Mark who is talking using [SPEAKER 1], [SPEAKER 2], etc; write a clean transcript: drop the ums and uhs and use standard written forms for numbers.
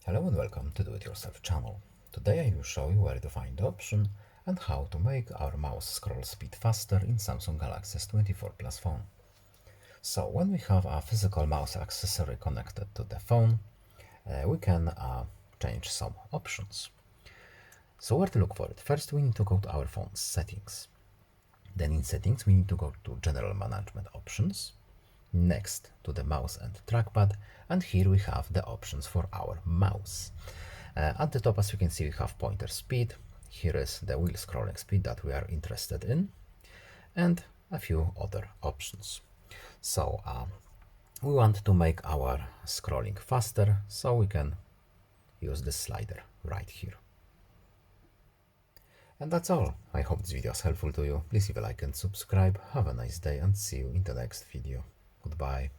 [SPEAKER 1] Hello and welcome to Do It Yourself channel. Today I will show you where to find the option and how to make our mouse scroll speed faster in Samsung Galaxy S24 Plus phone. So when we have a physical mouse accessory connected to the phone, we can change some options. So where to look for it? First we need to go to our phone's settings. Then in settings we need to go to general management options. Next to the mouse and trackpad, and here we have the options for our mouse. At the top, as you can see, we have pointer speed. Here is the wheel scrolling speed that we are interested in, and a few other options. So we want to make our scrolling faster, so we can use this slider right here. And that's all. I hope this video is helpful to you. Please leave a like and subscribe. Have a nice day and see you in the next video. Goodbye.